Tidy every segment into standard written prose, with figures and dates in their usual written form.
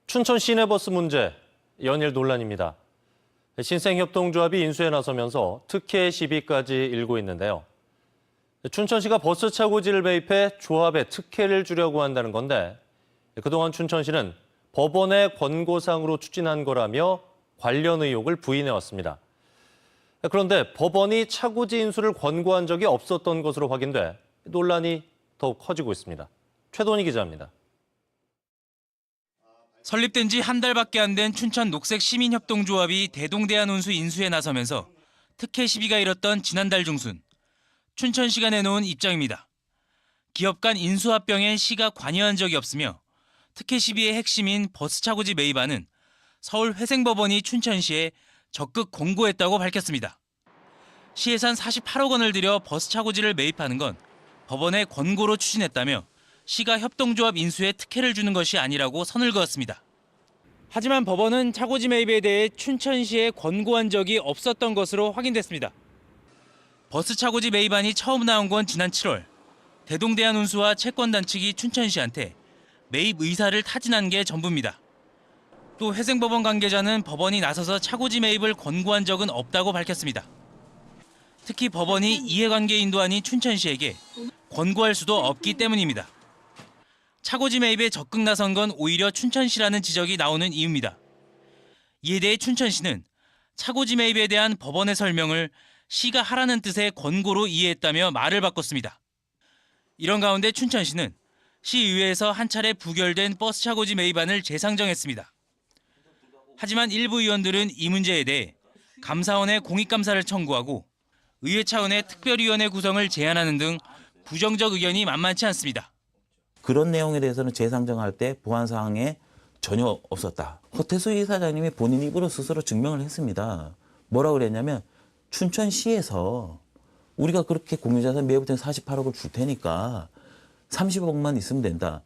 춘천 시내버스 문제, 연일 논란입니다. 신생협동조합이 인수에 나서면서 특혜 시비까지 일고 있는데요. 춘천시가 버스 차고지를 매입해 조합에 특혜를 주려고 한다는 건데 그동안 춘천시는 법원의 권고사항으로 추진한 거라며 관련 의혹을 부인해왔습니다. 그런데 법원이 차고지 인수를 권고한 적이 없었던 것으로 확인돼 논란이 더욱 커지고 있습니다. 최돈희 기자입니다. 설립된 지 한 달밖에 안 된 춘천 녹색 시민협동조합이 대동대한운수 인수에 나서면서 특혜 시비가 일었던 지난달 중순, 춘천시가 내놓은 입장입니다. 기업 간 인수합병엔 시가 관여한 적이 없으며 특혜 시비의 핵심인 버스 차고지 매입안은 서울 회생법원이 춘천시에 적극 공고했다고 밝혔습니다. 시 예산 48억 원을 들여 버스 차고지를 매입하는 건 법원의 권고로 추진했다며 시가 협동조합 인수에 특혜를 주는 것이 아니라고 선을 그었습니다. 하지만 법원은 차고지 매입에 대해 춘천시에 권고한 적이 없었던 것으로 확인됐습니다. 버스 차고지 매입안이 처음 나온 건 지난 7월. 대동대한운수와 채권단 측이 춘천시한테 매입 의사를 타진한 게 전부입니다. 또 회생법원 관계자는 법원이 나서서 차고지 매입을 권고한 적은 없다고 밝혔습니다. 특히 법원이 이해관계인도 아닌 춘천시에게 권고할 수도 없기 때문입니다. 차고지 매입에 적극 나선 건 오히려 춘천시라는 지적이 나오는 이유입니다. 이에 대해 춘천시는 차고지 매입에 대한 법원의 설명을 시가 하라는 뜻의 권고로 이해했다며 말을 바꿨습니다. 이런 가운데 춘천시는 시의회에서 한 차례 부결된 버스 차고지 매입안을 재상정했습니다. 하지만 일부 의원들은 이 문제에 대해 감사원에 공익감사를 청구하고 의회 차원의 특별위원회 구성을 제안하는 등 부정적 의견이 만만치 않습니다. 그런 내용에 대해서는 재상정할 때 보완사항에 전혀 없었다. 허태수 이사장님이 본인 입으로 스스로 증명을 했습니다. 뭐라고 그랬냐면 춘천시에서 우리가 그렇게 공유자산 매입된 48억을 줄 테니까 30억만 있으면 된다.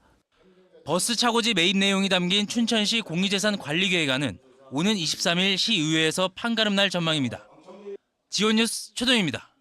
버스 차고지 매입 내용이 담긴 춘천시 공유재산관리계획안은 오는 23일 시의회에서 판가름 날 전망입니다. 지온뉴스 최동입니다.